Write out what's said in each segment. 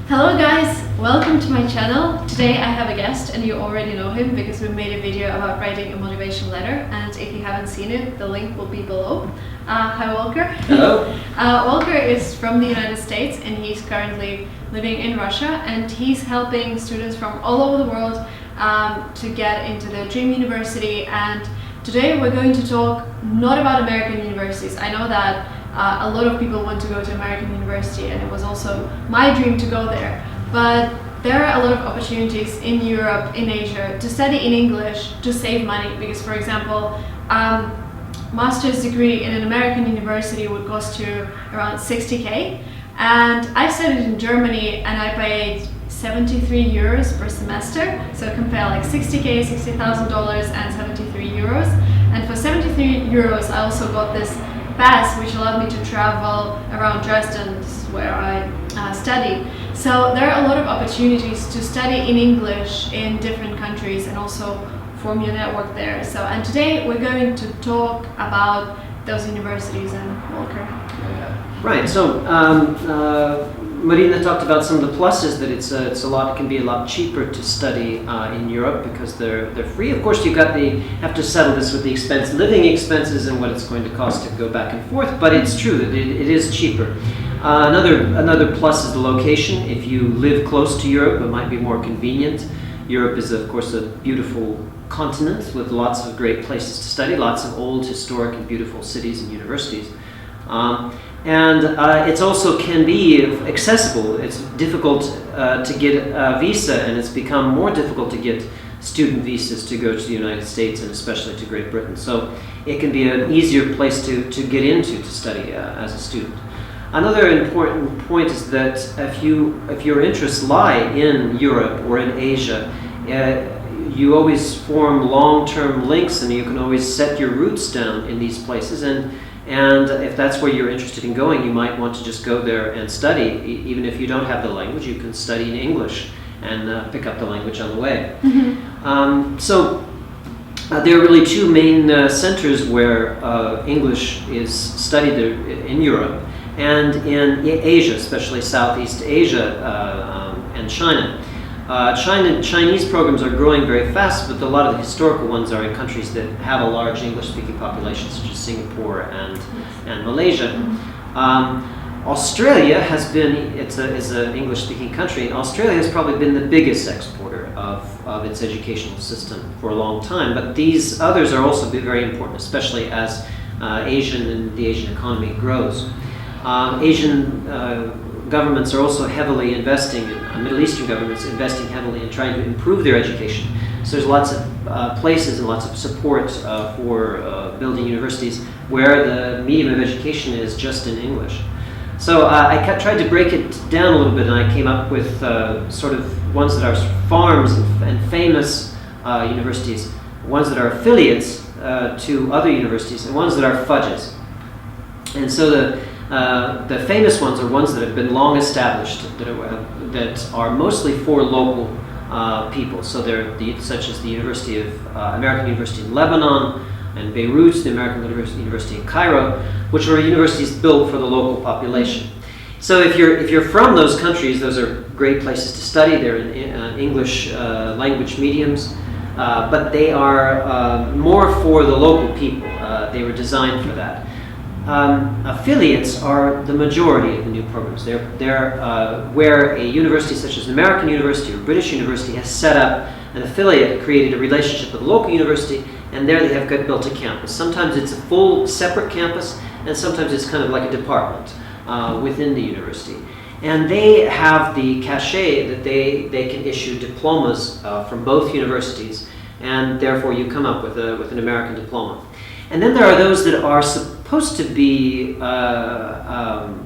Hello guys, welcome to my channel. Today I have a guest and you already know him because we made a video about writing a motivation letter, and if you haven't seen it, the link will be below. Hi Walker. Hello. Walker is from the United States and he's currently living in Russia, and he's helping students from all over the world to get into the dream university. And today we're going to talk not about American universities. I know that a lot of people want to go to American university, and it was also my dream to go there. But there are a lot of opportunities in Europe, in Asia, to study in English, to save money. Because, for example, master's degree in an American university would cost you around 60k. And I studied in Germany and I paid 73 euros per semester. So compare like 60k, $60,000 and 73 euros. And for 73 euros, I also got this pass which allowed me to travel around Dresden. This is where I study. So there are a lot of opportunities to study in English in different countries and also form your network there. So, and today we're going to talk about those universities and Walker. Right. So Marina talked about some of the pluses, that it can be a lot cheaper to study in Europe because they're free. Of course, you have to settle this with the living expenses and what it's going to cost to go back and forth. But it's true that it is cheaper. Another plus is the location. If you live close to Europe, it might be more convenient. Europe is, of course, a beautiful continent with lots of great places to study, lots of old, historic, and beautiful cities and universities. And it also can be accessible. It's difficult to get a visa, and it's become more difficult to get student visas to go to the United States and especially to Great Britain. So it can be an easier place to get into to study as a student. Another important point is that if your interests lie in Europe or in Asia, you always form long-term links, and you can always set your roots down in these places. And if that's where you're interested in going, you might want to just go there and study. Even if you don't have the language, you can study in English and pick up the language on the way. Mm-hmm. So there are really two main centers where English is studied in Europe and in Asia, especially Southeast Asia and China. Chinese programs are growing very fast, but a lot of the historical ones are in countries that have a large English-speaking population, such as Singapore and Malaysia. Australia has been, is an English-speaking country, and Australia has probably been the biggest exporter of its educational system for a long time. But these others are also very important, especially as the Asian economy grows. Asian governments are also heavily investing, Middle Eastern governments investing heavily in trying to improve their education. So there's lots of places and lots of support for building universities where the medium of education is just in English. So I tried to break it down a little bit, and I came up with sort of ones that are farms and famous universities, ones that are affiliates to other universities, and ones that are fudges. And so the famous ones are ones that have been long established, that are mostly for local people. So they're such as the American University in Lebanon and Beirut, the American University in Cairo, which are universities built for the local population. So if you're from those countries, those are great places to study. They're in English language mediums, but they are more for the local people. They were designed for that. Affiliates are the majority of the new programs. They're where a university such as an American university or British university has set up an affiliate, created a relationship with a local university, and there they have built a campus. Sometimes it's a full separate campus, and sometimes it's kind of like a department within the university. And they have the cachet that they can issue diplomas from both universities, and therefore you come up with an American diploma. And then there are those that are supposed to be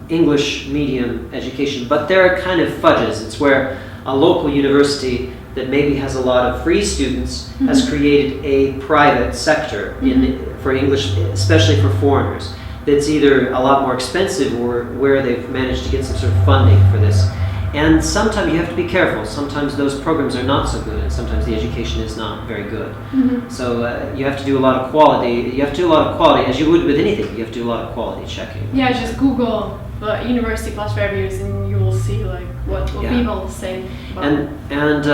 English medium education, but they're kind of fudges. It's where a local really that maybe has a lot of free students mm-hmm. has created a private sector mm-hmm. For English, especially for foreigners, that's either a lot more expensive or where they've managed to get some sort of funding for this. And sometimes you have to be careful. Sometimes those programs are not so good, and sometimes the education is not very good. Mm-hmm. So you have to do a lot of quality. You have to do a lot of quality, as you would with anything. You have to do a lot of quality checking. Yeah, just Google university plus reviews, and you will see like what Yeah. people say about it. And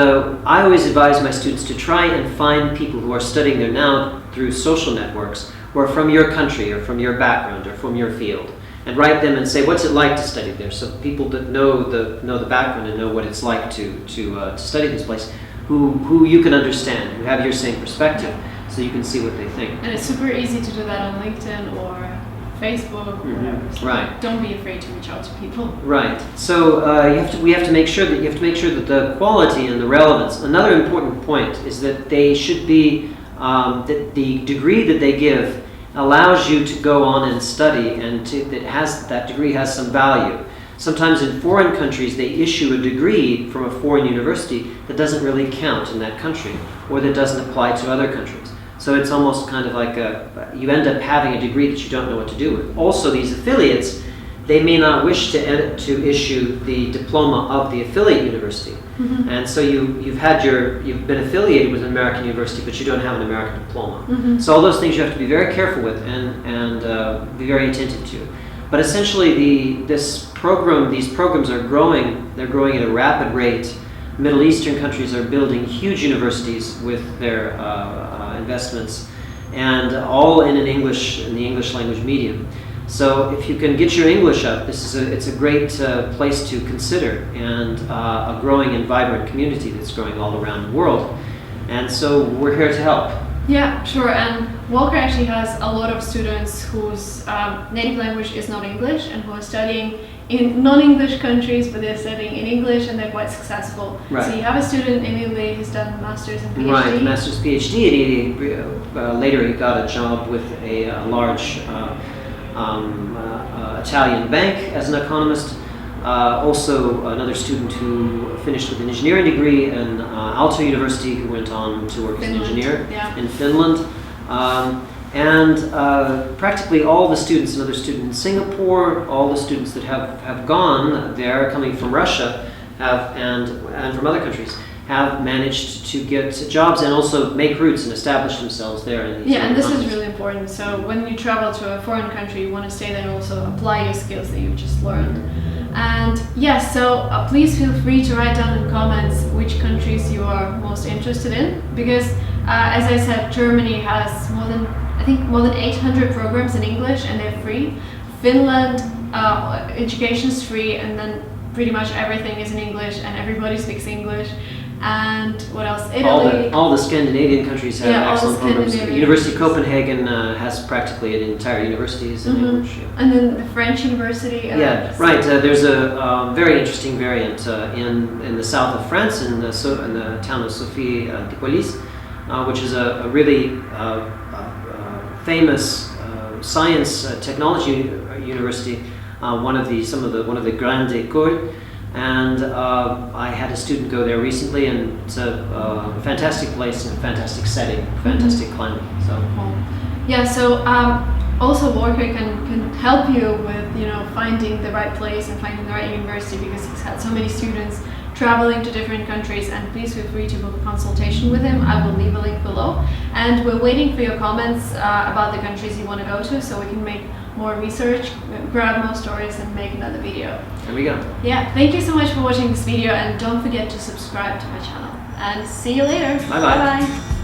I always advise my students to try and find people who are studying there now through social networks who are from your country or from your background or from your field, and write them and say, what's it like to study there? So people that know the background and know what it's like to study this place, who you can understand, who have your same perspective, so you can see what they think. And it's super easy to do that on LinkedIn or Facebook, or whatever. So Right. don't be afraid to reach out to people. Right. So we have to make sure that the quality and the relevance. Another important point is that they should be that the degree that they give allows you to go on and study, and that degree has some value. Sometimes in foreign countries they issue a degree from a foreign university that doesn't really count in that country, or that doesn't apply to other countries. So it's almost kind of like you end up having a degree that you don't know what to do with. Also, these affiliates, they may not wish to issue the diploma of the affiliate university. Mm-hmm. And so you've been affiliated with an American university, but you don't have an American diploma. Mm-hmm. So all those things you have to be very careful with and be very attentive to. But essentially, these programs are growing. They're growing at a rapid rate. Middle Eastern countries are building huge universities with their investments, and all in the English language medium. So if you can get your English up, it's a great place to consider, and a growing and vibrant community that's growing all around the world. And so we're here to help. Yeah, sure. And Walker actually has a lot of students whose native language is not English and who are studying in non-English countries, but they're studying in English and they're quite successful. Right. So you have a student in Italy who's done a master's and PhD. Right, master's PhD, and later he got a job with a large Italian bank as an economist. Also another student who finished with an engineering degree in Aalto University, who went on to work as an engineer in Finland. Practically all the students, another student in Singapore, all the students that have gone there, coming from Russia, and from other countries, have managed to get jobs and also make roots and establish themselves there. And this is really important. So when you travel to a foreign country, you want to stay there and also apply your skills that you've just learned. And yes, so please feel free to write down in comments which countries you are most interested in, because as I said, Germany has more than 800 programs in English, and they're free. Finland, education is free, and then pretty much everything is in English, and everybody speaks English. And what else? Italy. All the Scandinavian countries have excellent programs. University of Copenhagen has practically an entire university in English. Yeah. And then the French university. Right. There's a very interesting variant in the south of France, in the town of Sophie d'Ipolis, which is a really famous science technology university. One of the grandes écoles. And I had a student go there recently, and it's a fantastic place and a fantastic setting, fantastic climate. So, so also Walker can help you with finding the right place and finding the right university, because he's had so many students traveling to different countries. And please feel free to book a consultation with him. I will leave a link below. And we're waiting for your comments about the countries you want to go to, so we can make more research, grab more stories, and make another video. There we go. Yeah, thank you so much for watching this video, and don't forget to subscribe to my channel. And see you later. Bye-bye. Bye-bye.